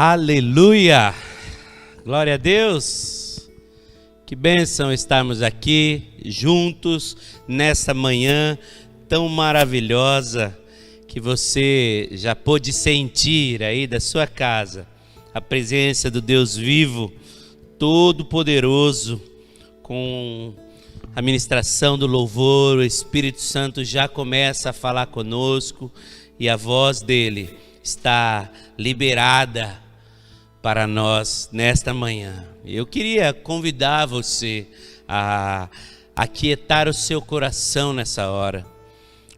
Aleluia! Glória a Deus! Que bênção estarmos aqui juntos nessa manhã tão maravilhosa que você já pôde sentir aí da sua casa a presença do Deus vivo, todo-poderoso, com a ministração do louvor. O Espírito Santo já começa a falar conosco e a voz dele está liberada para nós nesta manhã. Eu queria convidar você a aquietar o seu coração nessa hora.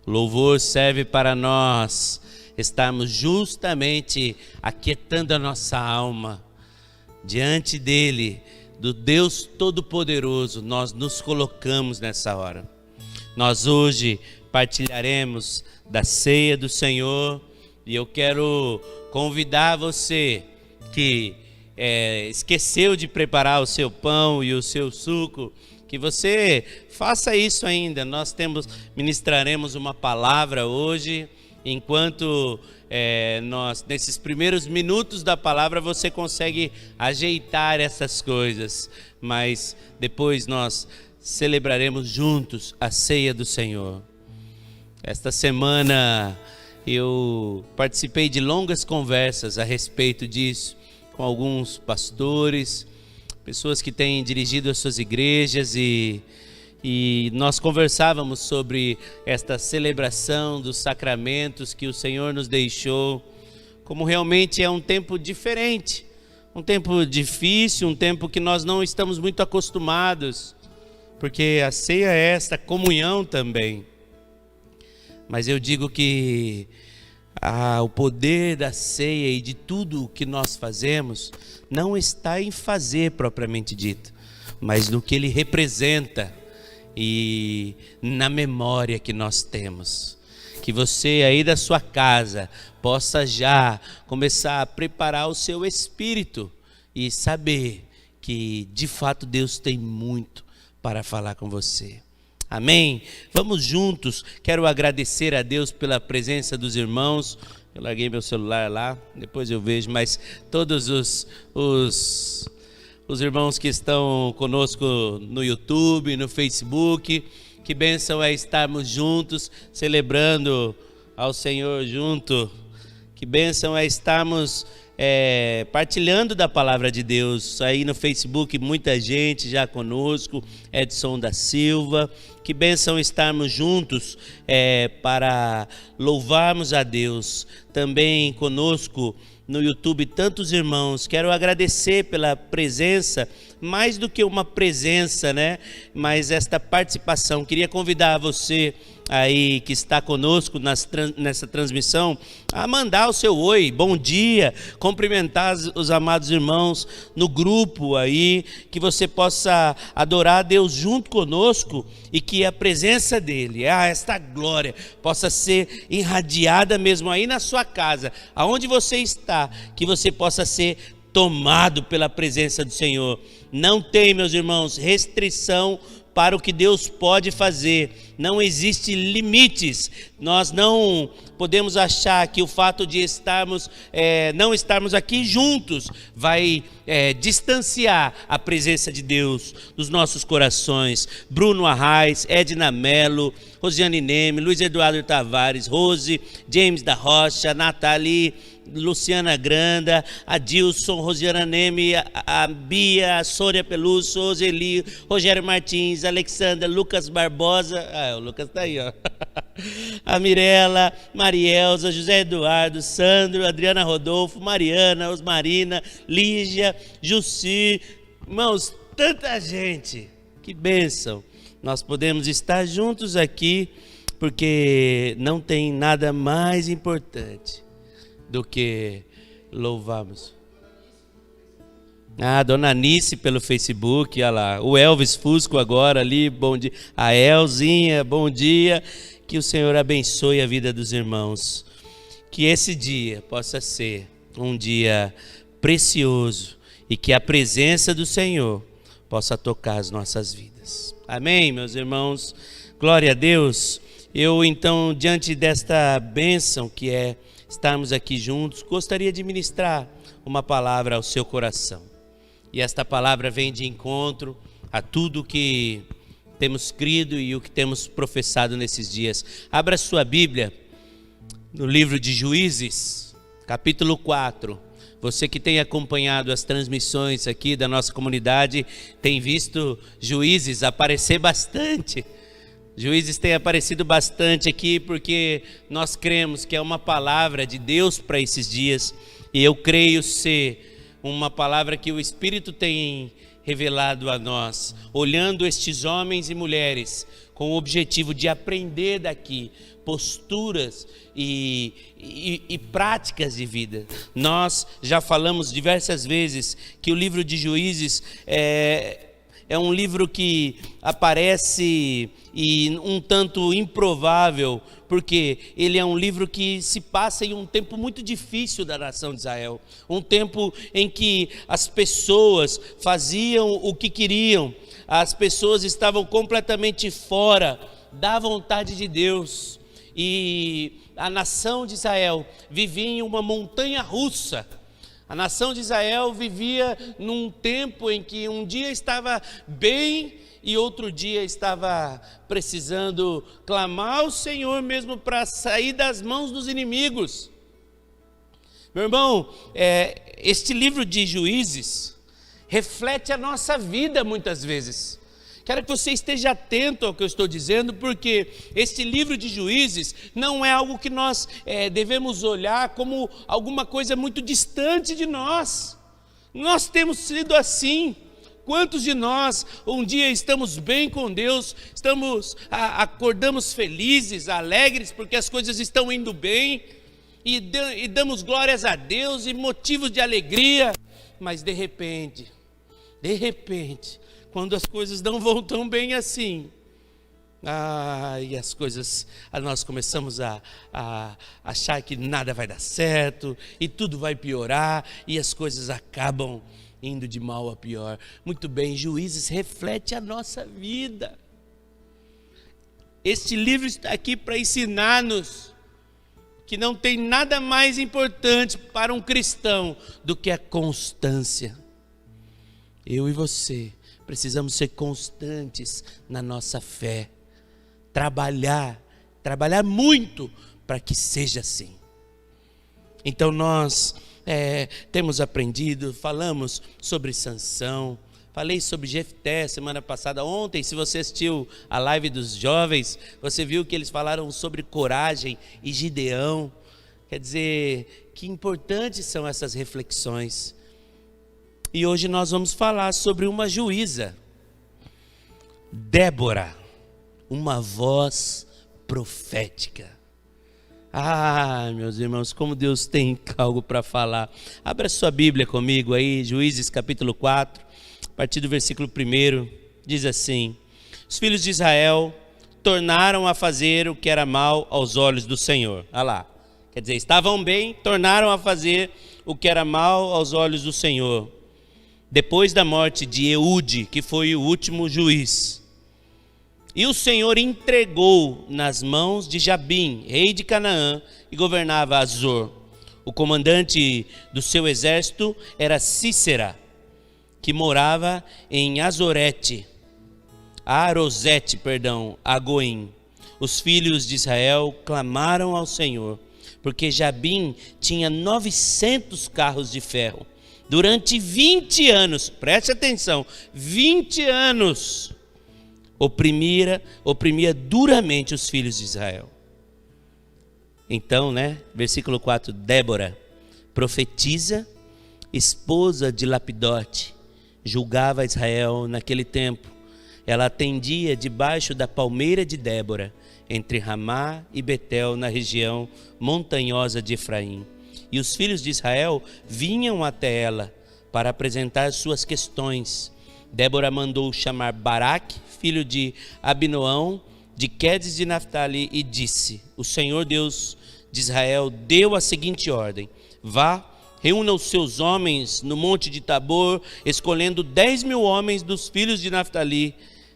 O louvor serve para nós estarmos justamente aquietando a nossa alma diante dele, do Deus Todo-Poderoso. Nós nos colocamos nessa hora. Nós hoje partilharemos da ceia do Senhor e eu quero convidar você que esqueceu de preparar o seu pão e o seu suco, que você faça isso ainda. Nós ministraremos uma palavra hoje. Enquanto nós, nesses primeiros minutos da palavra, você consegue ajeitar essas coisas, mas depois nós celebraremos juntos a ceia do Senhor. Esta semana eu participei de longas conversas a respeito disso, com alguns pastores, pessoas que têm dirigido as suas igrejas, e nós conversávamos sobre esta celebração dos sacramentos que o Senhor nos deixou, como realmente é um tempo diferente, um tempo difícil, um tempo que nós não estamos muito acostumados, porque a ceia é esta comunhão também. Mas eu digo que o poder da ceia e de tudo o que nós fazemos não está em fazer propriamente dito, mas no que ele representa e na memória que nós temos. Que você aí da sua casa possa já começar a preparar o seu espírito e saber que de fato Deus tem muito para falar com você. Amém? Vamos juntos. Quero agradecer a Deus pela presença dos irmãos. Eu larguei meu celular lá, depois eu vejo, mas todos os irmãos que estão conosco no YouTube, no Facebook, que bênção é estarmos juntos, celebrando ao Senhor junto. Que bênção é estarmos partilhando da palavra de Deus. Aí no Facebook muita gente já conosco, Edson da Silva. Que bênção estarmos juntos para louvarmos a Deus. Também conosco no YouTube tantos irmãos. Quero agradecer pela presença, mais do que uma presença, né? Mas esta participação. Queria convidar você aí que está conosco nessa transmissão a mandar o seu oi, bom dia, cumprimentar os amados irmãos no grupo aí, que você possa adorar a Deus junto conosco e que a presença dele, esta glória, possa ser irradiada mesmo aí na sua casa, aonde você está, que você possa ser tomado pela presença do Senhor. Não tem, meus irmãos, restrição para o que Deus pode fazer. Não existe limites. Nós não podemos achar que o fato de não estarmos aqui juntos vai distanciar a presença de Deus dos nossos corações. Bruno Arraes, Edna Mello, Rosiane Neme, Luiz Eduardo Tavares, Rose, James da Rocha, Nathalie, Luciana Granda, Adilson, Rosiana Neme, a Bia, a Sônia Peluso, Roseli, Rogério Martins, Alexandra, Lucas Barbosa, o Lucas está aí, ó. A Mirella, Marielza, José Eduardo, Sandro, Adriana Rodolfo, Mariana, Osmarina, Lígia, Jussi, irmãos, tanta gente, que bênção. Nós podemos estar juntos aqui, porque não tem nada mais importante do que louvarmos. Dona Anice pelo Facebook, olha lá. O Elvis Fusco agora ali, bom dia. A Elzinha, bom dia. Que o Senhor abençoe a vida dos irmãos. Que esse dia possa ser um dia precioso e que a presença do Senhor possa tocar as nossas vidas. Amém, meus irmãos? Glória a Deus. Eu então, diante desta bênção que é estarmos aqui juntos, gostaria de ministrar uma palavra ao seu coração. E esta palavra vem de encontro a tudo que temos crido e o que temos professado nesses dias. Abra sua Bíblia no livro de Juízes, capítulo 4. Você que tem acompanhado as transmissões aqui da nossa comunidade, tem visto Juízes aparecer bastante. Juízes tem aparecido bastante aqui porque nós cremos que é uma palavra de Deus para esses dias. E eu creio ser uma palavra que o Espírito tem revelado a nós, olhando estes homens e mulheres com o objetivo de aprender daqui posturas e práticas de vida. Nós já falamos diversas vezes que o livro de Juízes é um livro que aparece e um tanto improvável, porque ele é um livro que se passa em um tempo muito difícil da nação de Israel, um tempo em que as pessoas faziam o que queriam, as pessoas estavam completamente fora da vontade de Deus, e a nação de Israel vivia em uma montanha russa. A nação de Israel vivia num tempo em que um dia estava bem e outro dia estava precisando clamar ao Senhor mesmo para sair das mãos dos inimigos. Meu irmão, este livro de Juízes reflete a nossa vida muitas vezes. Quero que você esteja atento ao que eu estou dizendo, porque este livro de Juízes não é algo que nós devemos olhar como alguma coisa muito distante de nós. Nós temos sido assim. Quantos de nós um dia estamos bem com Deus, acordamos felizes, alegres, porque as coisas estão indo bem, e damos glórias a Deus e motivos de alegria, mas de repente, quando as coisas não vão tão bem assim, e as coisas, nós começamos a achar que nada vai dar certo, e tudo vai piorar, e as coisas acabam indo de mal a pior. Muito bem, Juízes reflete a nossa vida. Este livro está aqui para ensinar-nos que não tem nada mais importante para um cristão do que a constância. Eu e você precisamos ser constantes na nossa fé, trabalhar muito para que seja assim. Então nós temos aprendido, falamos sobre Sansão, falei sobre Jefté semana passada. Ontem, se você assistiu a live dos jovens, você viu que eles falaram sobre coragem e Gideão. Quer dizer, que importantes são essas reflexões. E hoje nós vamos falar sobre uma juíza, Débora, uma voz profética. Meus irmãos, como Deus tem algo para falar. Abra sua Bíblia comigo aí, Juízes capítulo 4, a partir do versículo 1, diz assim: os filhos de Israel tornaram a fazer o que era mal aos olhos do Senhor. Olha lá, quer dizer, estavam bem, tornaram a fazer o que era mal aos olhos do Senhor. Depois da morte de Eude, que foi o último juiz. E o Senhor entregou nas mãos de Jabim, rei de Canaã, e governava Azor. O comandante do seu exército era Cícera, que morava em Arosete, Agoim. Os filhos de Israel clamaram ao Senhor, porque Jabim tinha 900 carros de ferro. Durante 20 anos, preste atenção, 20 anos, oprimia duramente os filhos de Israel. Então, versículo 4, Débora, profetisa, esposa de Lapidote, julgava Israel naquele tempo. Ela atendia debaixo da palmeira de Débora, entre Ramá e Betel, na região montanhosa de Efraim. E os filhos de Israel vinham até ela para apresentar suas questões. Débora mandou chamar Baraque, filho de Abinoão, de Quedes de Naftali, e disse: o Senhor Deus de Israel deu a seguinte ordem: vá, reúna os seus homens no monte de Tabor, escolhendo 10.000 homens dos filhos de Naftali,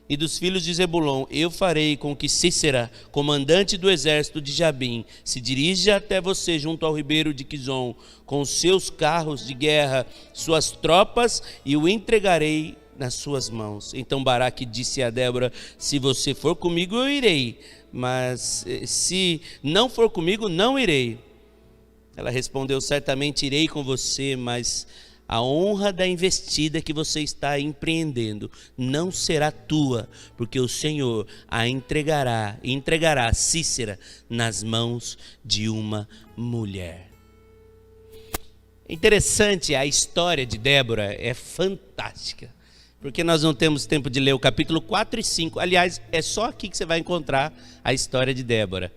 e dos filhos de Zebulon, eu farei com que Sísera, comandante do exército de Jabim, se dirija até você junto ao ribeiro de Quizon, com os seus carros de guerra, suas tropas, e o entregarei nas suas mãos. Então Baraque disse a Débora: se você for comigo, eu irei, mas se não for comigo, não irei. Ela respondeu: certamente irei com você, mas a honra da investida que você está empreendendo não será tua, porque o Senhor a entregará Sísera nas mãos de uma mulher. Interessante, a história de Débora é fantástica, porque nós não temos tempo de ler o capítulo 4 e 5. Aliás, é só aqui que você vai encontrar a história de Débora.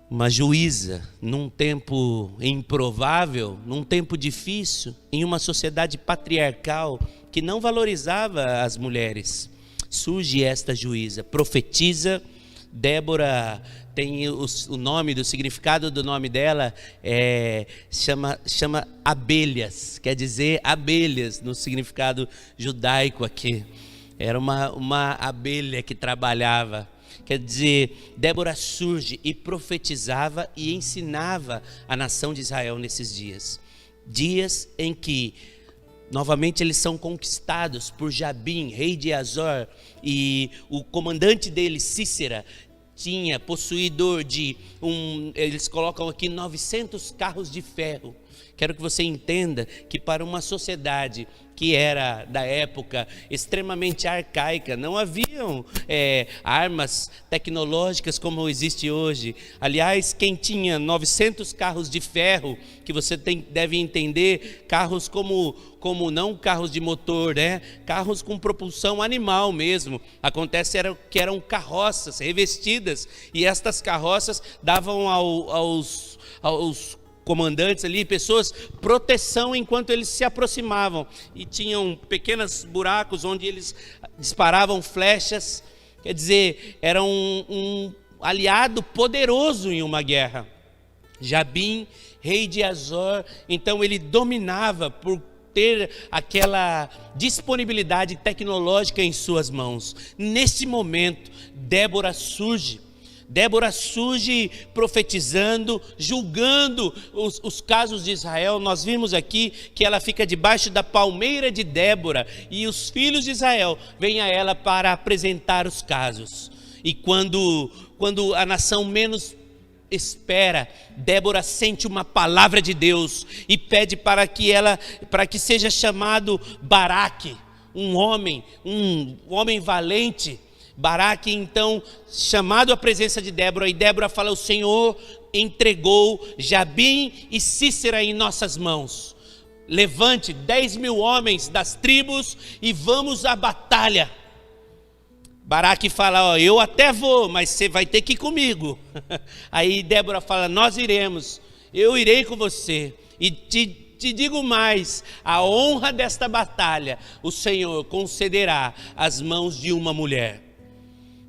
Uma juíza, num tempo improvável, num tempo difícil, em uma sociedade patriarcal que não valorizava as mulheres. Surge esta juíza, profetiza. Débora tem o nome, do significado do nome dela, chama abelhas, quer dizer abelhas no significado judaico aqui. Era uma abelha que trabalhava. Quer dizer, Débora surge e profetizava e ensinava a nação de Israel nesses dias. Dias em que, novamente, eles são conquistados por Jabim, rei de Azor, e o comandante dele, Sísera, possuidor de eles colocam aqui 900 carros de ferro. Quero que você entenda que para uma sociedade que era da época extremamente arcaica, não haviam armas tecnológicas como existe hoje. Aliás, quem tinha 900 carros de ferro, que você deve entender, carros como não carros de motor, né? Carros com propulsão animal mesmo. Acontece que eram carroças revestidas, e estas carroças davam aos comandantes ali, pessoas, proteção enquanto eles se aproximavam, e tinham pequenos buracos onde eles disparavam flechas. Quer dizer, era um aliado poderoso em uma guerra. Jabim, rei de Azor, então ele dominava por ter aquela disponibilidade tecnológica em suas mãos. Nesse momento, Débora surge profetizando, julgando os casos de Israel. Nós vimos aqui que ela fica debaixo da palmeira de Débora, e os filhos de Israel vêm a ela para apresentar os casos. E quando a nação menos espera, Débora sente uma palavra de Deus e pede para que seja chamado Baraque, um homem valente. Baraque, então, chamado à presença de Débora, e Débora fala: o Senhor entregou Jabim e Sísera em nossas mãos. Levante 10.000 homens das tribos e vamos à batalha. Baraque fala: eu até vou, mas você vai ter que ir comigo. Aí Débora fala: nós iremos, eu irei com você. E te digo mais, a honra desta batalha o Senhor concederá às mãos de uma mulher.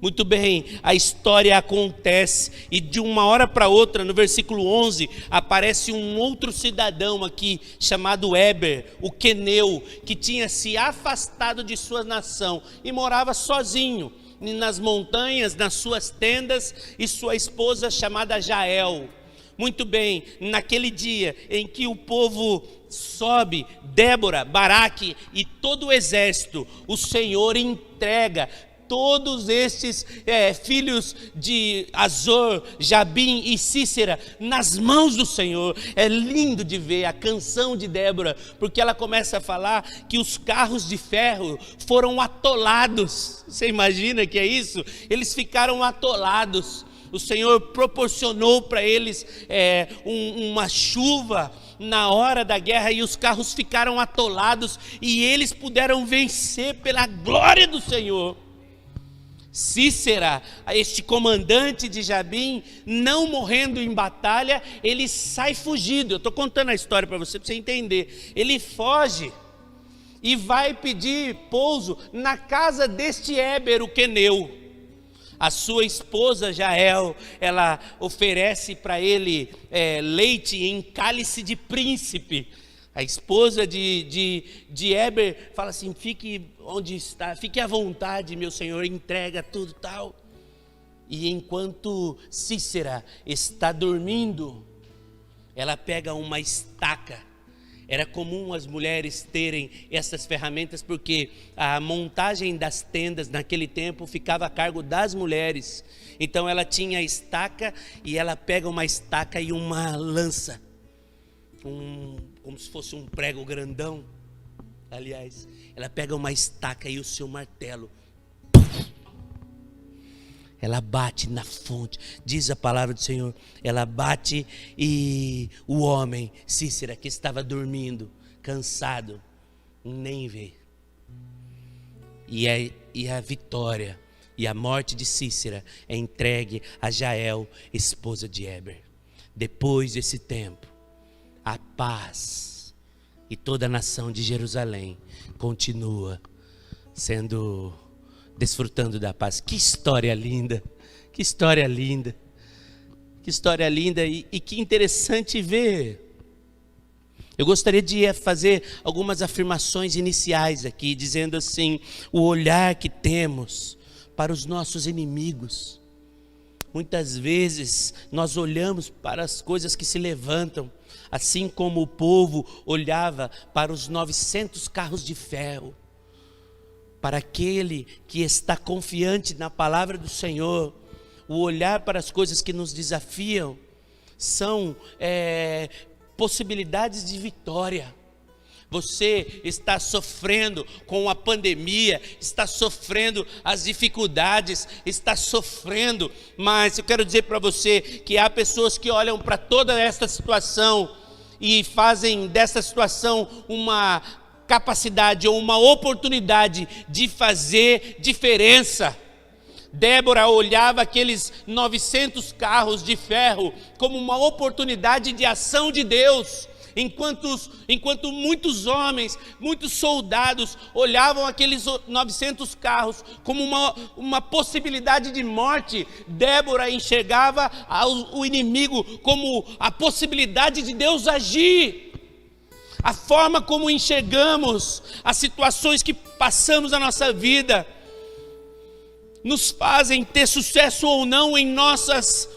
Muito bem, a história acontece, e de uma hora para outra, no versículo 11, aparece um outro cidadão aqui, chamado Éber, o queneu, que tinha se afastado de sua nação e morava sozinho nas montanhas, nas suas tendas, e sua esposa chamada Jael. Muito bem, naquele dia em que o povo sobe, Débora, Baraque e todo o exército, o Senhor entrega todos estes filhos de Azor, Jabim e Sísera nas mãos do Senhor. É lindo de ver a canção de Débora, porque ela começa a falar que os carros de ferro foram atolados. Você imagina que é isso? Eles ficaram atolados. O Senhor proporcionou para eles uma chuva na hora da guerra, e os carros ficaram atolados, e eles puderam vencer pela glória do Senhor. Sísera, este comandante de Jabim, não morrendo em batalha, ele sai fugido. Eu estou contando a história para você entender. Ele foge e vai pedir pouso na casa deste Éber, o queneu. A sua esposa Jael, ela oferece para ele leite em cálice de príncipe. A esposa de Heber fala assim: fique onde está, fique à vontade, meu senhor, entrega tudo tal. E enquanto Cícera está dormindo, ela pega uma estaca. Era comum as mulheres terem essas ferramentas, porque a montagem das tendas naquele tempo ficava a cargo das mulheres. Então ela tinha a estaca, e ela pega uma estaca e uma lança, como se fosse um prego grandão. Aliás, ela pega uma estaca e o seu martelo. Ela bate na fonte, diz a palavra do Senhor. Ela bate e o homem, Cícera, que estava dormindo, cansado, nem vê. E a vitória e a morte de Cícera é entregue a Jael, esposa de Heber. Depois desse tempo, a paz e toda a nação de Jerusalém continua desfrutando da paz. Que história linda, que história linda, que história linda, e que interessante ver. Eu gostaria de fazer algumas afirmações iniciais aqui, dizendo assim: o olhar que temos para os nossos inimigos. Muitas vezes nós olhamos para as coisas que se levantam, assim como o povo olhava para os 900 carros de ferro. Para aquele que está confiante na palavra do Senhor, o olhar para as coisas que nos desafiam são possibilidades de vitória. Você está sofrendo com a pandemia, está sofrendo as dificuldades, está sofrendo, mas eu quero dizer para você que há pessoas que olham para toda esta situação e fazem dessa situação uma capacidade ou uma oportunidade de fazer diferença. Débora olhava aqueles 900 carros de ferro como uma oportunidade de ação de Deus, enquanto muitos homens, muitos soldados olhavam aqueles 900 carros como uma possibilidade de morte. Débora enxergava o inimigo como a possibilidade de Deus agir. A forma como enxergamos as situações que passamos na nossa vida nos fazem ter sucesso ou não em nossas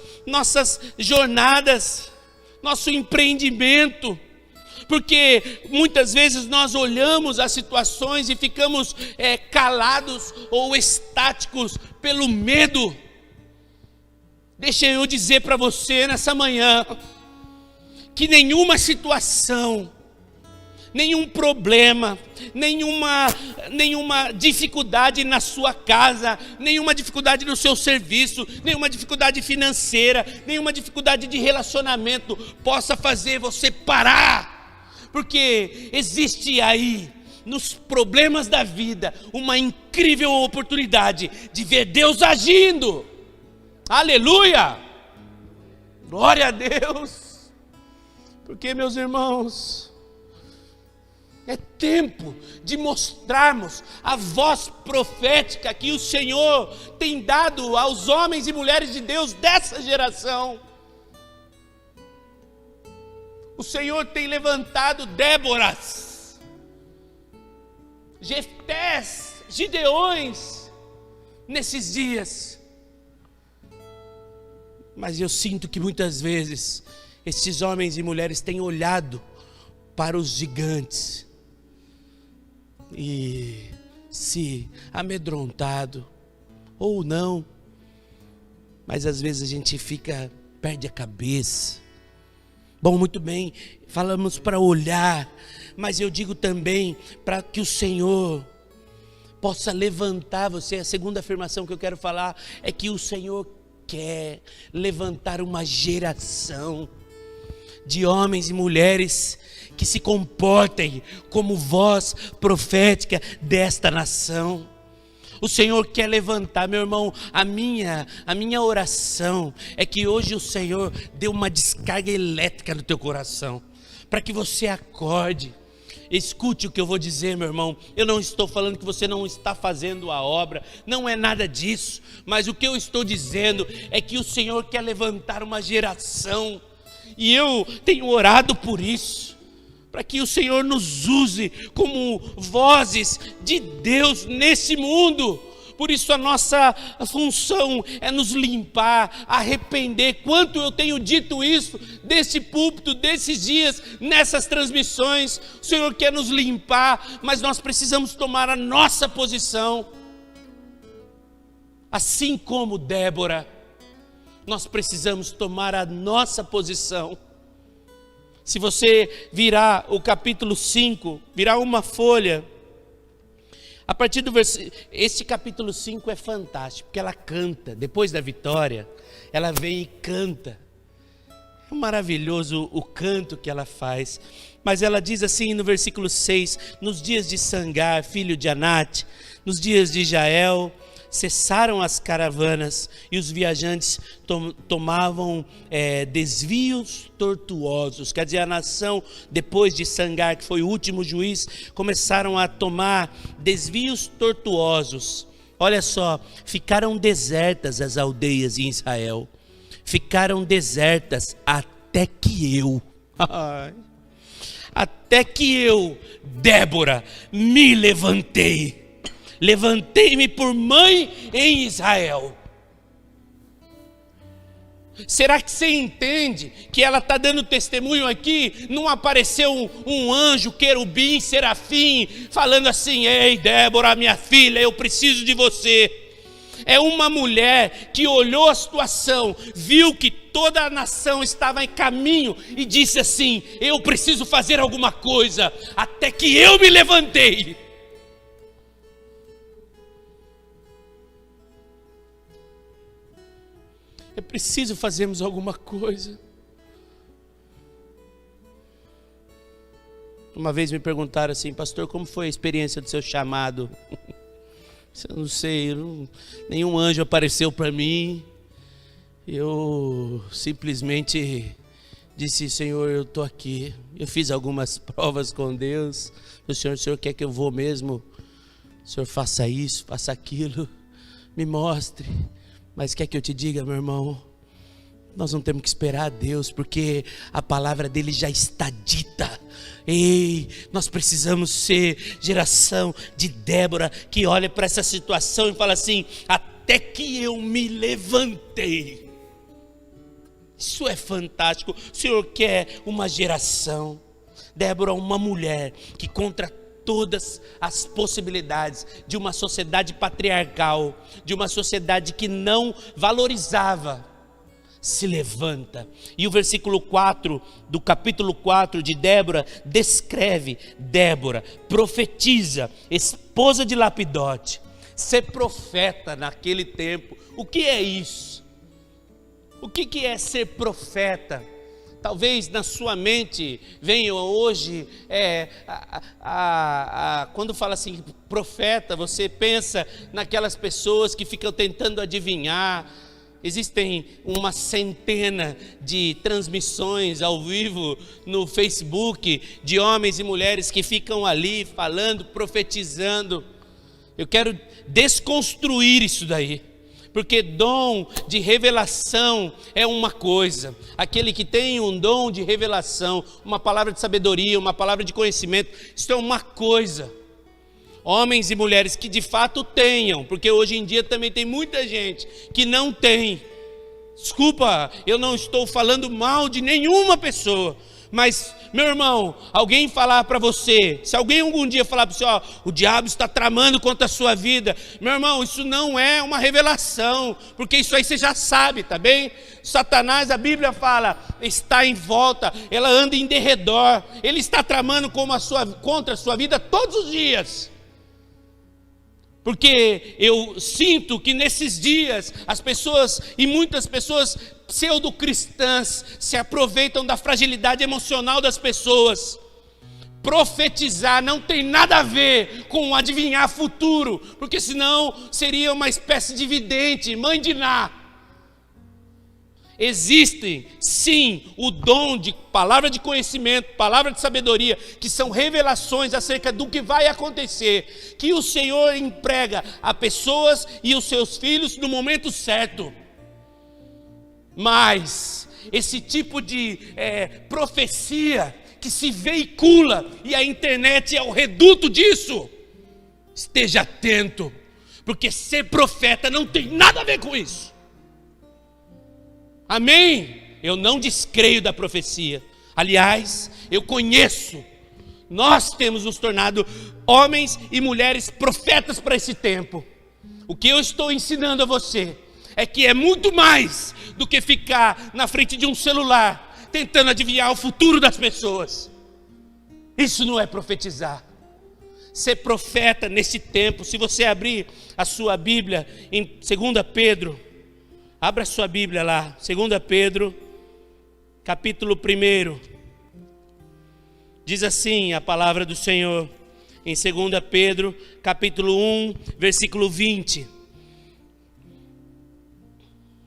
jornadas, nosso empreendimento. Porque muitas vezes nós olhamos as situações e ficamos calados ou estáticos pelo medo. Deixa eu dizer para você nessa manhã que nenhuma situação, nenhum problema, nenhuma dificuldade na sua casa, nenhuma dificuldade no seu serviço, nenhuma dificuldade financeira, nenhuma dificuldade de relacionamento possa fazer você parar. Porque existe aí, nos problemas da vida, uma incrível oportunidade de ver Deus agindo. Aleluia! Glória a Deus! Porque, meus irmãos, é tempo de mostrarmos a voz profética que o Senhor tem dado aos homens e mulheres de Deus dessa geração. O Senhor tem levantado Déboras, Jeftés, Gideões nesses dias. Mas eu sinto que muitas vezes esses homens e mulheres têm olhado para os gigantes e se amedrontado, ou não, mas às vezes a gente perde a cabeça. Bom, muito bem, falamos para olhar, mas eu digo também para que o Senhor possa levantar você. A segunda afirmação que eu quero falar é que o Senhor quer levantar uma geração de homens e mulheres que se comportem como voz profética desta nação. O Senhor quer levantar, meu irmão, a minha oração é que hoje o Senhor dê uma descarga elétrica no teu coração, para que você acorde. Escute o que eu vou dizer, meu irmão. Eu não estou falando que você não está fazendo a obra, não é nada disso, mas o que eu estou dizendo é que o Senhor quer levantar uma geração, e eu tenho orado por isso, para que o Senhor nos use como vozes de Deus nesse mundo. Por isso a nossa função é nos limpar, arrepender. Quanto eu tenho dito isso desse púlpito, desses dias, nessas transmissões. O Senhor quer nos limpar, mas nós precisamos tomar a nossa posição. Assim como Débora, nós precisamos tomar a nossa posição. Se você virar o capítulo 5, virar uma folha, a partir do versículo, esse capítulo 5 é fantástico, porque ela canta, depois da vitória, ela vem e canta. É maravilhoso o canto que ela faz. Mas ela diz assim no versículo 6, nos dias de Sangar, filho de Anate, nos dias de Jael, cessaram as caravanas e os viajantes tomavam desvios tortuosos. Quer dizer, a nação, depois de Sangar, que foi o último juiz, começaram a tomar desvios tortuosos. Olha só, ficaram desertas as aldeias em Israel. Ficaram desertas até que eu, Débora, me levantei. Levantei-me por mãe em Israel. Será que você entende que ela está dando testemunho aqui? Não apareceu um anjo, querubim, serafim, falando assim: ei Débora, minha filha, eu preciso de você. É uma mulher que olhou a situação, viu que toda a nação estava em caminho e disse assim: eu preciso fazer alguma coisa, até que eu me levantei. É preciso fazermos alguma coisa. Uma vez me perguntaram assim: pastor, como foi a experiência do seu chamado? Eu não sei, nenhum anjo apareceu para mim. Eu simplesmente disse: Senhor, eu estou aqui. Eu fiz algumas provas com Deus. O Senhor quer que eu vou mesmo? O Senhor faça isso, faça aquilo, me mostre. Mas quer que eu te diga, meu irmão, nós não temos que esperar a Deus, porque a palavra dele já está dita. Ei, nós precisamos ser geração de Débora, que olha para essa situação e fala assim: até que eu me levantei. Isso é fantástico. O Senhor quer uma geração. Débora, uma mulher que contra todas as possibilidades de uma sociedade patriarcal, de uma sociedade que não valorizava, se levanta. E o versículo 4 do capítulo 4 de Débora descreve Débora, profetiza, esposa de Lapidote. Ser profeta naquele tempo, o que é isso? O que é ser profeta? Talvez na sua mente venha hoje, quando fala assim, profeta, você pensa naquelas pessoas que ficam tentando adivinhar. Existem uma centena de transmissões ao vivo no Facebook, de homens e mulheres que ficam ali falando, profetizando. Eu quero desconstruir isso daí. Porque dom de revelação é uma coisa. Aquele que tem um dom de revelação, uma palavra de sabedoria, uma palavra de conhecimento, isso é uma coisa. Homens e mulheres que de fato tenham, porque hoje em dia também tem muita gente que não tem. Desculpa, eu não estou falando mal de nenhuma pessoa, mas, meu irmão, alguém falar para você, se alguém algum dia falar para você: ó, o diabo está tramando contra a sua vida, meu irmão, isso não é uma revelação, porque isso aí você já sabe, tá bem? Satanás, a Bíblia fala, está em volta, ela anda em derredor, ele está tramando contra a sua vida todos os dias. Porque eu sinto que nesses dias as pessoas, e muitas pessoas pseudo-cristãs, se aproveitam da fragilidade emocional das pessoas. Profetizar não tem nada a ver com adivinhar futuro, porque senão seria uma espécie de vidente, mãe de Ná. Existem, sim, o dom de palavra de conhecimento, palavra de sabedoria, que são revelações acerca do que vai acontecer, que o Senhor emprega a pessoas e os seus filhos no momento certo. Mas esse tipo de profecia que se veicula, e a internet é o reduto disso. Esteja atento, porque ser profeta não tem nada a ver com isso. Amém? Eu não descreio da profecia. Aliás, eu conheço. Nós temos nos tornado homens e mulheres profetas para esse tempo. O que eu estou ensinando a você é que é muito mais do que ficar na frente de um celular tentando adivinhar o futuro das pessoas. Isso não é profetizar. Ser profeta nesse tempo, se você abrir a sua Bíblia em 2 Pedro, abra a sua Bíblia lá, 2 Pedro, capítulo 1. Diz assim a palavra do Senhor, em 2 Pedro, capítulo 1, versículo 20.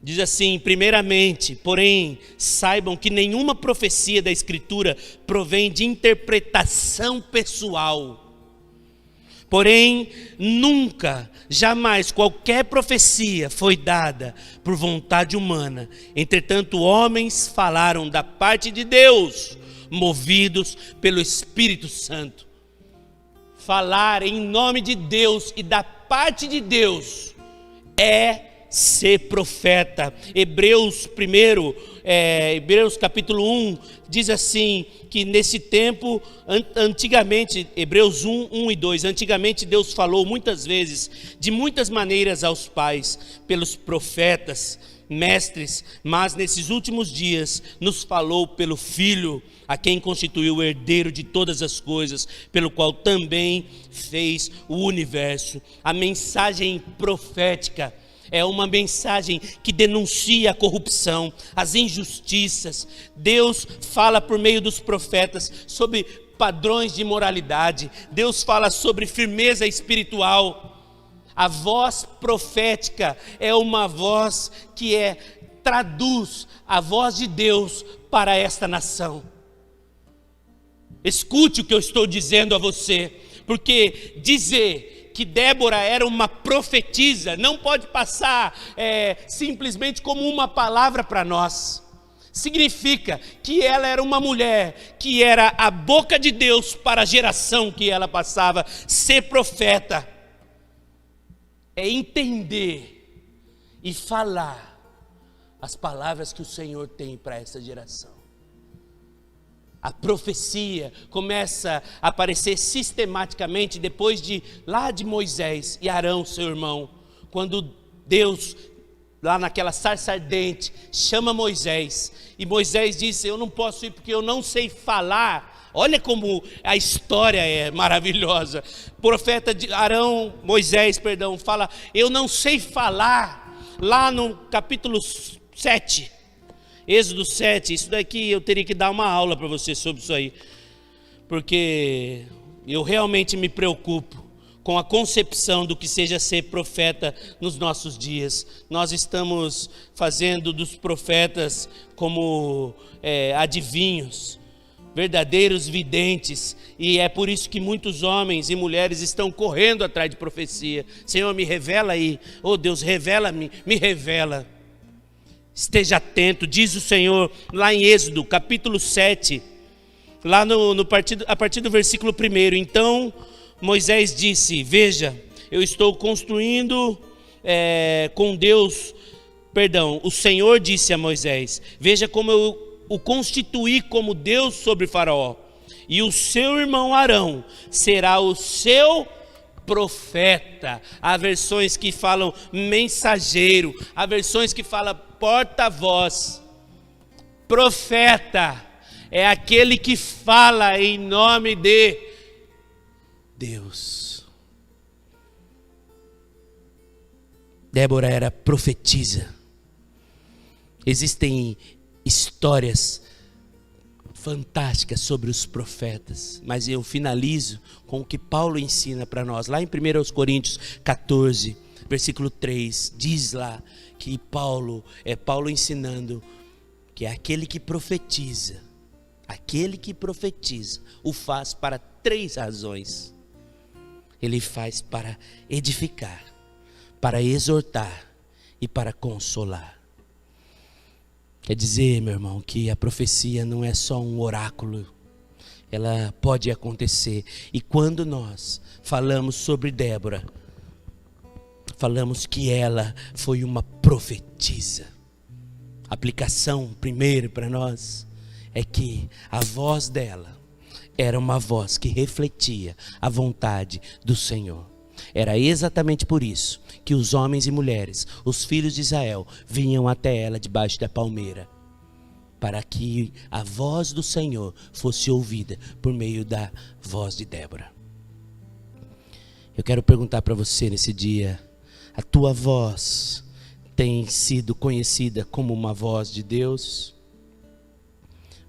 Diz assim: primeiramente, porém, saibam que nenhuma profecia da Escritura provém de interpretação pessoal. Porém, nunca, jamais qualquer profecia foi dada por vontade humana. Entretanto, homens falaram da parte de Deus, movidos pelo Espírito Santo. Falar em nome de Deus e da parte de Deus é ser profeta. Hebreus capítulo 1 diz assim, que nesse tempo, antigamente, Hebreus 1 e 2, antigamente Deus falou muitas vezes, de muitas maneiras aos pais, pelos profetas, mestres, mas nesses últimos dias nos falou pelo Filho, a quem constituiu o herdeiro de todas as coisas, pelo qual também fez o universo. A mensagem profética é uma mensagem que denuncia a corrupção, as injustiças. Deus fala por meio dos profetas sobre padrões de moralidade. Deus fala sobre firmeza espiritual. A voz profética é uma voz que traduz a voz de Deus para esta nação. Escute o que eu estou dizendo a você, porque dizer que Débora era uma profetisa não pode passar simplesmente como uma palavra para nós. Significa que ela era uma mulher que era a boca de Deus para a geração que ela passava. Ser profeta é entender e falar as palavras que o Senhor tem para essa geração. A profecia começa a aparecer sistematicamente depois de Moisés e Arão, seu irmão. Quando Deus, lá naquela sarça ardente, chama Moisés. E Moisés disse: eu não posso ir porque eu não sei falar. Olha como a história é maravilhosa. Profeta de Moisés, fala: eu não sei falar. Lá no capítulo 7. Êxodo 7, isso daqui eu teria que dar uma aula para você sobre isso aí, porque eu realmente me preocupo com a concepção do que seja ser profeta nos nossos dias. Nós estamos fazendo dos profetas como adivinhos, verdadeiros videntes, e é por isso que muitos homens e mulheres estão correndo atrás de profecia. Senhor, me revela aí, oh Deus, revela-me, me revela. Esteja atento, diz o Senhor lá em Êxodo, capítulo 7, lá a partir do versículo 1. Então Moisés disse: veja, eu estou construindo com Deus, o Senhor disse a Moisés: veja como eu o constituí como Deus sobre Faraó, e o seu irmão Arão será o seu profeta. Há versões que falam mensageiro, há versões que falam porta-voz. Profeta é aquele que fala em nome de Deus. Débora era profetisa. Existem histórias fantásticas sobre os profetas, mas eu finalizo com o que Paulo ensina para nós, lá em 1 Coríntios 14, versículo 3, diz lá que Paulo ensinando que aquele que profetiza, o faz para 3 razões. Ele faz para edificar, para exortar e para consolar. Quer dizer, meu irmão, que a profecia não é só um oráculo, ela pode acontecer. E quando nós falamos sobre Débora, falamos que ela foi uma profetisa. A aplicação primeiro para nós é que a voz dela era uma voz que refletia a vontade do Senhor. Era exatamente por isso que os homens e mulheres, os filhos de Israel, vinham até ela debaixo da palmeira, para que a voz do Senhor fosse ouvida por meio da voz de Débora. Eu quero perguntar para você nesse dia: a tua voz tem sido conhecida como uma voz de Deus?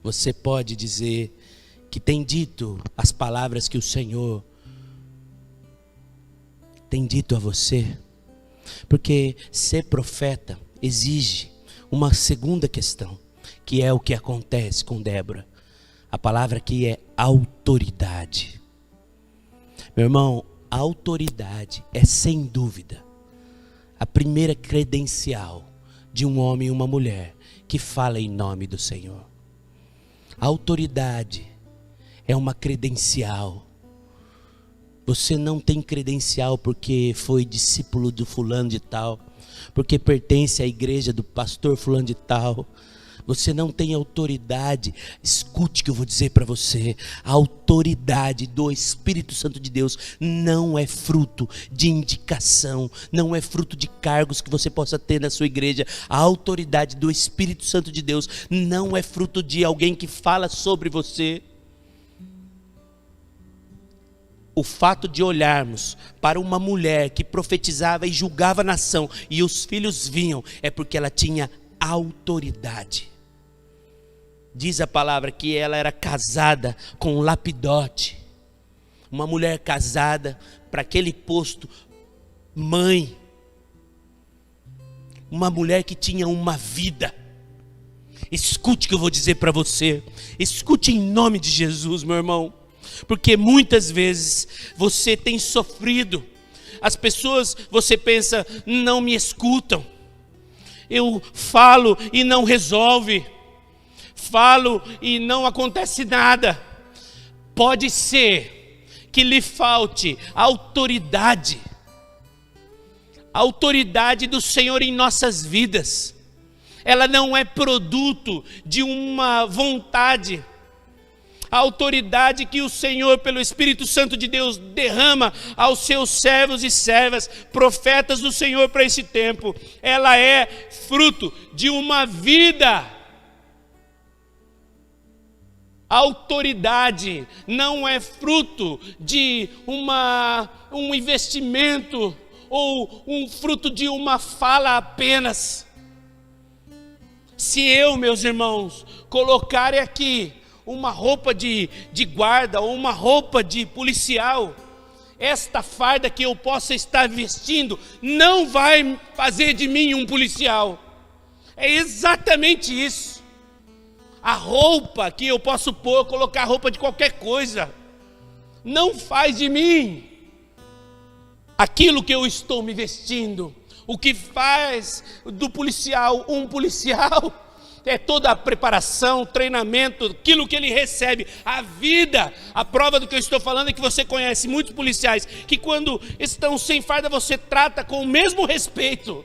Você pode dizer que tem dito as palavras que o Senhor tem dito a você? Porque ser profeta exige uma segunda questão, que é o que acontece com Débora. A palavra aqui é autoridade. Meu irmão, a autoridade é sem dúvida a primeira credencial de um homem e uma mulher que fala em nome do Senhor. A autoridade é uma credencial. Você não tem credencial porque foi discípulo do fulano de tal, porque pertence à igreja do pastor fulano de tal. Você não tem autoridade. Escute o que eu vou dizer para você. A autoridade do Espírito Santo de Deus não é fruto de indicação, não é fruto de cargos que você possa ter na sua igreja. A autoridade do Espírito Santo de Deus não é fruto de alguém que fala sobre você. O fato de olharmos para uma mulher que profetizava e julgava a nação e os filhos vinham, é porque ela tinha autoridade. Diz a palavra que ela era casada com Lapidote, uma mulher casada para aquele posto, mãe, uma mulher que tinha uma vida. Escute o que eu vou dizer para você, escute em nome de Jesus, meu irmão, porque muitas vezes você tem sofrido, as pessoas, você pensa, não me escutam, eu falo e não resolve, falo e não acontece nada. Pode ser que lhe falte autoridade, a autoridade do Senhor em nossas vidas. Ela não é produto de uma vontade. A autoridade que o Senhor, pelo Espírito Santo de Deus, derrama aos seus servos e servas, profetas do Senhor para esse tempo, ela é fruto de uma vida. A autoridade não é fruto de um investimento ou um fruto de uma fala apenas. Se eu, meus irmãos, colocar aqui uma roupa de guarda ou uma roupa de policial, esta farda que eu possa estar vestindo não vai fazer de mim um policial. É exatamente isso. A roupa que eu posso pôr, colocar roupa de qualquer coisa, não faz de mim aquilo que eu estou me vestindo. O que faz do policial um policial é toda a preparação, treinamento, aquilo que ele recebe, a vida. A prova do que eu estou falando é que você conhece muitos policiais que quando estão sem farda você trata com o mesmo respeito.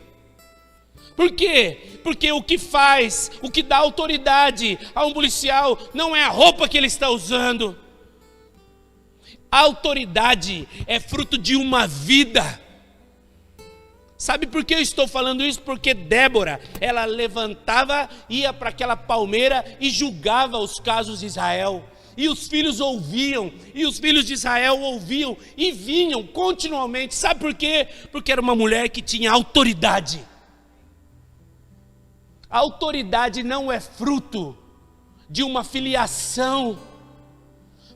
Por quê? Porque o que faz, o que dá autoridade a um policial não é a roupa que ele está usando. A autoridade é fruto de uma vida. Sabe por que eu estou falando isso? Porque Débora, ela levantava, ia para aquela palmeira e julgava os casos de Israel. E os filhos ouviam, e os filhos de Israel ouviam e vinham continuamente. Sabe por quê? Porque era uma mulher que tinha autoridade. A autoridade não é fruto de uma filiação.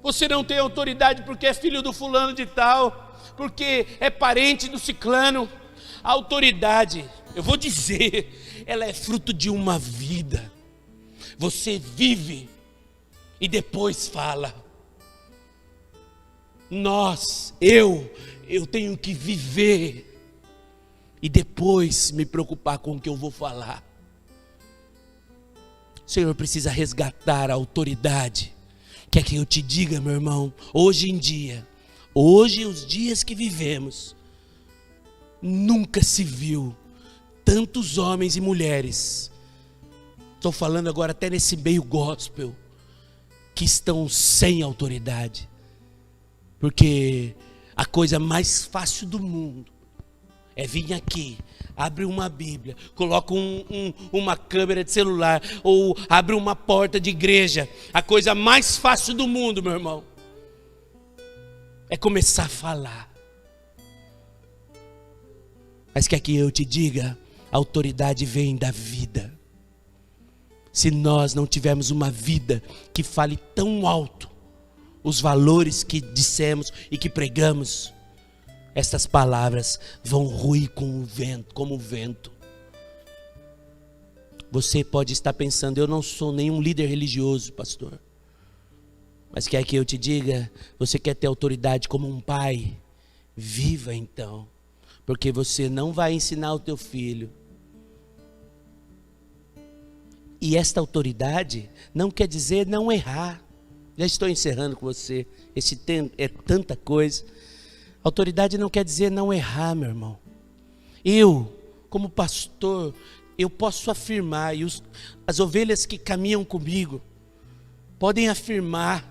Você não tem autoridade porque é filho do fulano de tal, porque é parente do ciclano. A autoridade, eu vou dizer, ela é fruto de uma vida. Você vive e depois fala. Eu tenho que viver e depois me preocupar com o que eu vou falar. O Senhor precisa resgatar a autoridade Quer que eu te diga, meu irmão, hoje em dia, hoje os dias que vivemos, nunca se viu tantos homens e mulheres, estou falando agora até nesse meio gospel, que estão sem autoridade. Porque a coisa mais fácil do mundo é vir aqui, abre uma Bíblia, coloca uma câmera de celular, ou abre uma porta de igreja. A coisa mais fácil do mundo, meu irmão, é começar a falar. Mas quer que eu te diga, a autoridade vem da vida. Se nós não tivermos uma vida que fale tão alto os valores que dissemos e que pregamos, estas palavras vão ruir com o vento, como o vento. Você pode estar pensando, eu não sou nenhum líder religioso, pastor. Mas quer que eu te diga, você quer ter autoridade como um pai? Viva então, porque você não vai ensinar o teu filho. E esta autoridade não quer dizer não errar. Já estou encerrando com você, esse tempo é tanta coisa. Autoridade não quer dizer não errar, meu irmão. Eu, como pastor, eu posso afirmar, e as ovelhas que caminham comigo podem afirmar,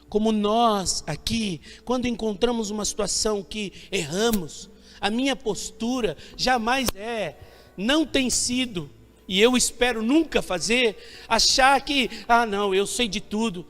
como nós aqui, quando encontramos uma situação que erramos, a minha postura jamais não tem sido, e eu espero nunca fazer, achar que, não, eu sei de tudo.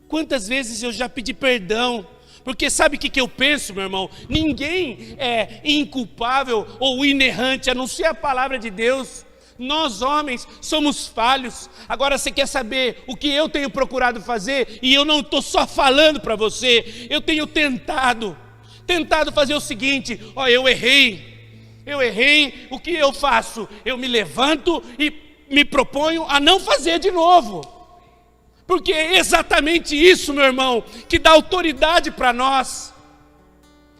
Quantas vezes eu já pedi perdão, porque sabe o que eu penso, meu irmão? Ninguém é inculpável ou inerrante, a não ser a palavra de Deus. Nós homens somos falhos. Agora você quer saber o que eu tenho procurado fazer? E eu não estou só falando para você, eu tenho tentado fazer o seguinte: eu errei, o que eu faço? Eu me levanto e me proponho a não fazer de novo. Porque é exatamente isso, meu irmão, que dá autoridade para nós.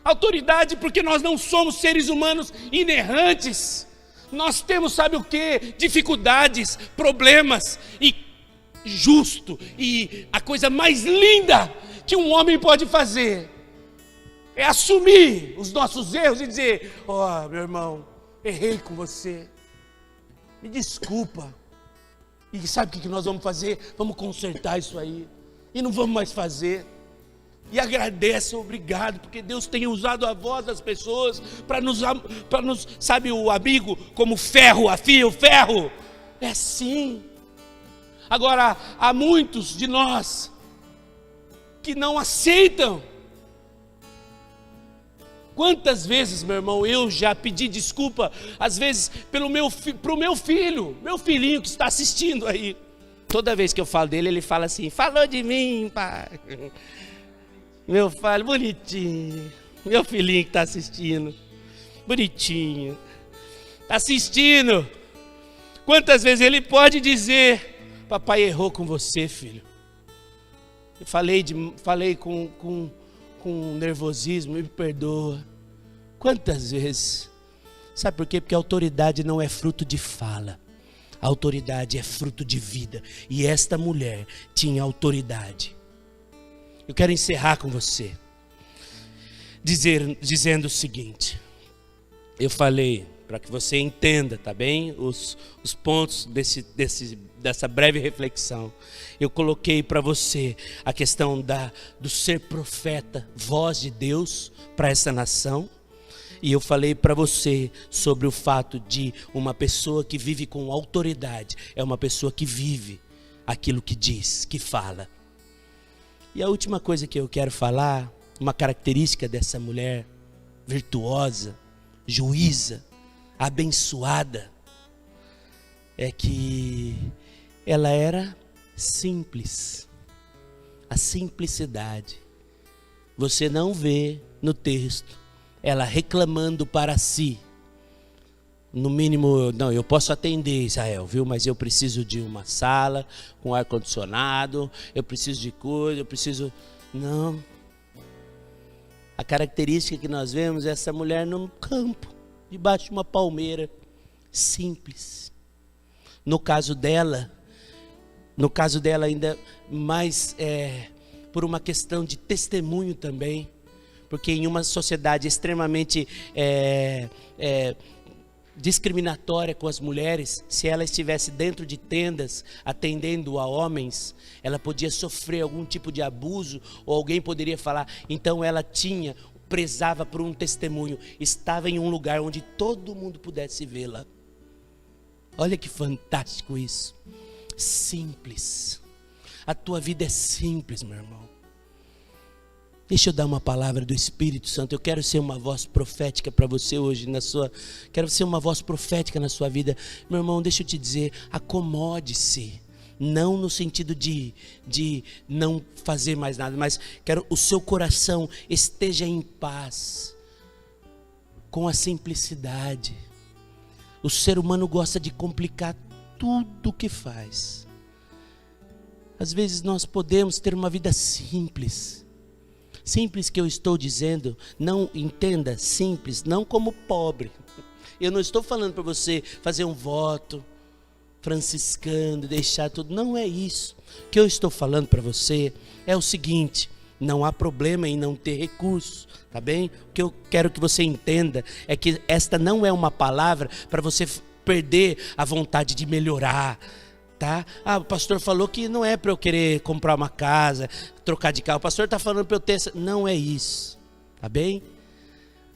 Autoridade porque nós não somos seres humanos inerrantes. Nós temos, sabe o quê? Dificuldades, problemas, e justo, e a coisa mais linda que um homem pode fazer é assumir os nossos erros e dizer: meu irmão, errei com você, me desculpa. E sabe o que nós vamos fazer? Vamos consertar isso aí, e não vamos mais fazer. E agradece, obrigado, porque Deus tem usado a voz das pessoas para nos, sabe o amigo, como ferro, afia o ferro. É assim. Agora, há muitos de nós que não aceitam. Quantas vezes, meu irmão, eu já pedi desculpa, às vezes, pro meu filho, meu filhinho que está assistindo aí. Toda vez que eu falo dele, ele fala assim: falou de mim, pai. Meu filho, bonitinho. Meu filhinho que está assistindo, bonitinho. Está assistindo. Quantas vezes ele pode dizer: papai errou com você, filho. Eu falei com nervosismo, me perdoa. Quantas vezes? Sabe por quê? Porque a autoridade não é fruto de fala. A autoridade é fruto de vida. E esta mulher tinha autoridade. Eu quero encerrar com você, dizendo o seguinte. Eu falei, para que você entenda, tá bem? Os pontos dessa breve reflexão. Eu coloquei para você a questão do ser profeta, voz de Deus para essa nação. E eu falei para você sobre o fato de uma pessoa que vive com autoridade é uma pessoa que vive aquilo que diz, que fala. E a última coisa que eu quero falar, uma característica dessa mulher virtuosa, juíza, abençoada, é que ela era simples. A simplicidade. Você não vê no texto ela reclamando para si. No mínimo, não, eu posso atender, Israel, viu? Mas eu preciso de uma sala com ar-condicionado, eu preciso de coisa, Não. A característica que nós vemos é essa mulher no campo, debaixo de uma palmeira, simples. No caso dela, no caso dela ainda mais por uma questão de testemunho também, porque em uma sociedade extremamente discriminatória com as mulheres, se ela estivesse dentro de tendas atendendo a homens, ela podia sofrer algum tipo de abuso, ou alguém poderia falar. Então ela prezava por um testemunho, estava em um lugar onde todo mundo pudesse vê-la. Olha que fantástico isso. Simples. A tua vida é simples, meu irmão. Deixa eu dar uma palavra do Espírito Santo. Eu quero ser uma voz profética para você hoje quero ser uma voz profética na sua vida. Meu irmão, deixa eu te dizer, acomode-se. Não no sentido de não fazer mais nada, mas quero o seu coração esteja em paz, com a simplicidade. O ser humano gosta de complicar tudo o que faz. Às vezes nós podemos ter uma vida simples. Simples que eu estou dizendo, não entenda simples, não como pobre. Eu não estou falando para você fazer um voto franciscano, deixar tudo. Não é isso. O que eu estou falando para você é o seguinte: não há problema em não ter recursos, tá bem? O que eu quero que você entenda é que esta não é uma palavra para você perder a vontade de melhorar, tá? O pastor falou que não é para eu querer comprar uma casa, trocar de carro. O pastor está falando para eu ter Não é isso, tá bem?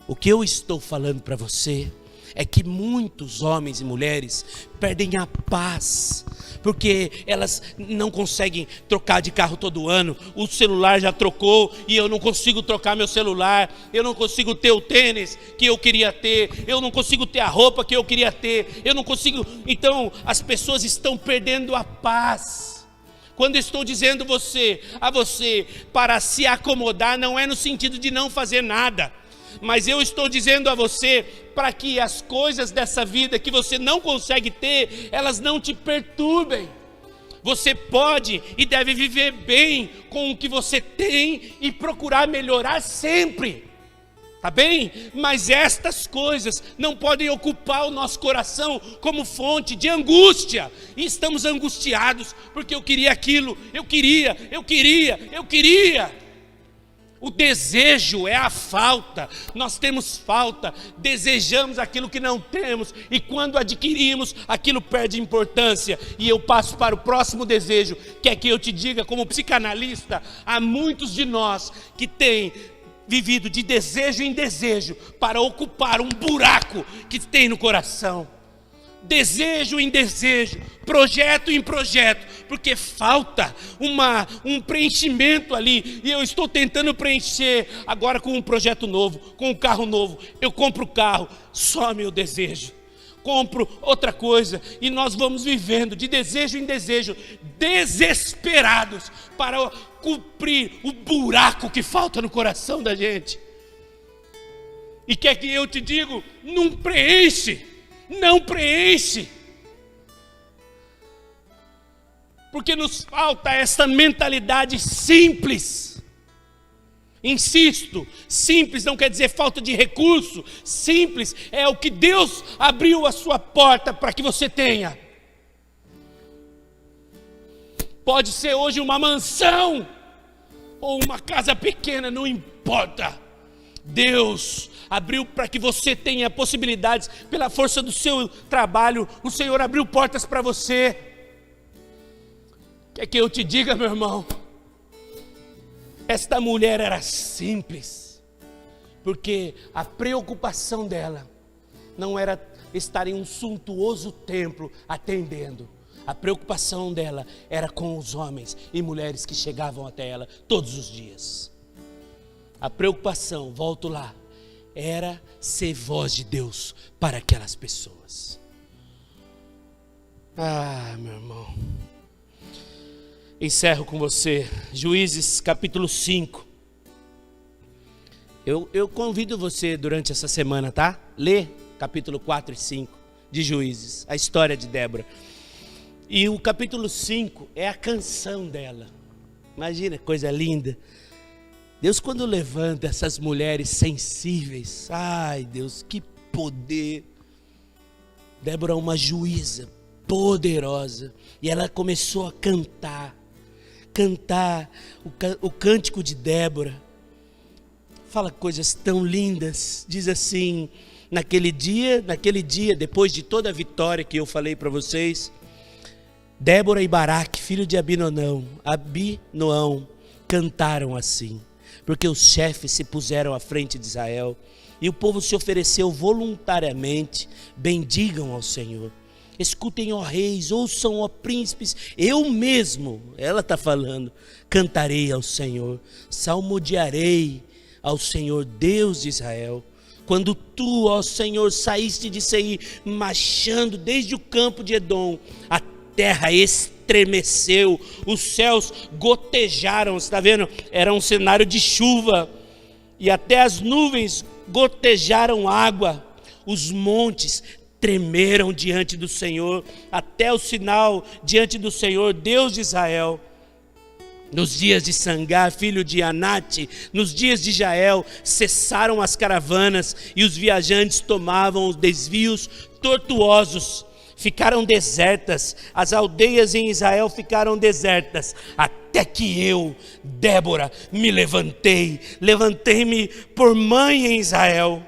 O que eu estou falando para você é que muitos homens e mulheres perdem a paz, porque elas não conseguem trocar de carro todo ano. O celular já trocou e eu não consigo trocar meu celular. Eu não consigo ter o tênis que eu queria ter. Eu não consigo ter a roupa que eu queria ter. Eu não consigo. Então as pessoas estão perdendo a paz. Quando estou dizendo a você para se acomodar, não é no sentido de não fazer nada, mas eu estou dizendo a você para que as coisas dessa vida que você não consegue ter, elas não te perturbem. Você pode e deve viver bem com o que você tem e procurar melhorar sempre, tá bem? Mas estas coisas não podem ocupar o nosso coração como fonte de angústia. E estamos angustiados porque eu queria aquilo, eu queria. O desejo é a falta. Nós temos falta, desejamos aquilo que não temos, e quando adquirimos, aquilo perde importância. E eu passo para o próximo desejo. Quer que eu te diga, como psicanalista, há muitos de nós que têm vivido de desejo em desejo para ocupar um buraco que tem no coração. Desejo em desejo, projeto em projeto, porque falta um preenchimento ali, e eu estou tentando preencher agora com um projeto novo, com um carro novo. Eu compro o carro, some o desejo, compro outra coisa, e nós vamos vivendo de desejo em desejo, desesperados para cumprir o buraco que falta no coração da gente. E quer que eu te digo, não preenche, porque nos falta essa mentalidade simples. Insisto, simples não quer dizer falta de recurso. Simples é o que Deus abriu a sua porta para que você tenha. Pode ser hoje uma mansão ou uma casa pequena, não importa. Deus abriu para que você tenha possibilidades pela força do seu trabalho. O Senhor abriu portas para você. Quer que eu te diga, meu irmão? Esta mulher era simples, porque a preocupação dela não era estar em um suntuoso templo atendendo. A preocupação dela era com os homens e mulheres que chegavam até ela todos os dias. A preocupação, volto lá, era ser voz de Deus para aquelas pessoas. Meu irmão, encerro com você, Juízes capítulo 5. Eu convido você durante essa semana, tá? Lê capítulo 4 e 5 de Juízes, a história de Débora. E o capítulo 5 é a canção dela. Imagina, coisa linda. Deus, quando levanta essas mulheres sensíveis, ai Deus, que poder. Débora é uma juíza poderosa. E ela começou a cantar o cântico de Débora. Fala coisas tão lindas. Diz assim: naquele dia, depois de toda a vitória que eu falei para vocês, Débora e Baraque, filho de Abinoão, cantaram assim, porque os chefes se puseram à frente de Israel, e o povo se ofereceu voluntariamente. Bendigam ao Senhor. Escutem, ó reis, ouçam, ó príncipes, eu mesmo, ela está falando, cantarei ao Senhor, salmodiarei ao Senhor, Deus de Israel. Quando tu, ó Senhor, saíste de Seir, marchando desde o campo de Edom, a terra estremeceu, os céus gotejaram, está vendo? Era um cenário de chuva, e até as nuvens gotejaram água, os montes tremeram diante do Senhor, até o sinal diante do Senhor, Deus de Israel. Nos dias de Sangar, filho de Anate, nos dias de Jael, cessaram as caravanas e os viajantes tomavam os desvios tortuosos. Ficaram desertas, as aldeias em Israel ficaram desertas, até que eu, Débora, me levantei-me por mãe em Israel.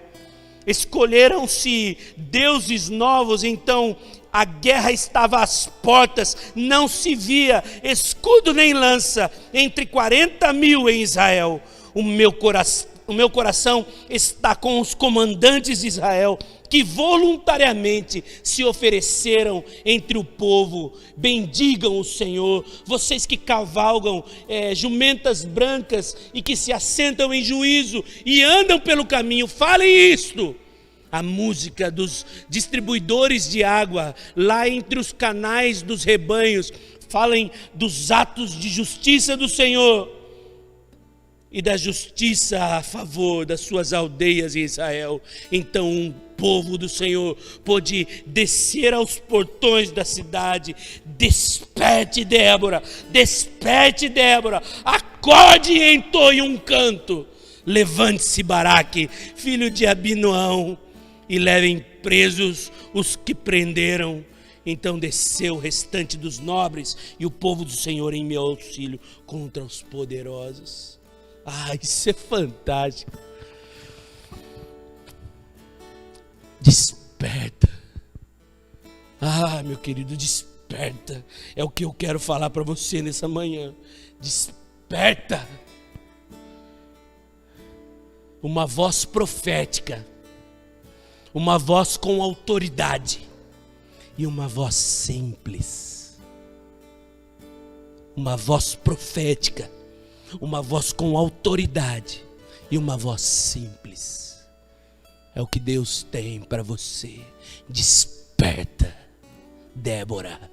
Escolheram-se deuses novos, então a guerra estava às portas, não se via escudo nem lança, entre 40.000 em Israel. O meu coração está com os comandantes de Israel, que voluntariamente se ofereceram entre o povo. Bendigam o Senhor, vocês que cavalgam jumentas brancas e que se assentam em juízo e andam pelo caminho, falem isto. A música dos distribuidores de água, lá entre os canais dos rebanhos, falem dos atos de justiça do Senhor e da justiça a favor das suas aldeias em Israel. Então um povo do Senhor pôde descer aos portões da cidade. Desperte, Débora, acorde e entoie um canto. Levante-se, Baraque, filho de Abinoão, e levem presos os que prenderam. Então desceu o restante dos nobres e o povo do Senhor em meu auxílio contra os poderosos. Isso é fantástico. Desperta. Meu querido, desperta. É o que eu quero falar para você nessa manhã. Desperta. Uma voz profética, uma voz com autoridade e uma voz simples. Uma voz profética, uma voz com autoridade e uma voz simples. É o que Deus tem para você. Desperta, Débora.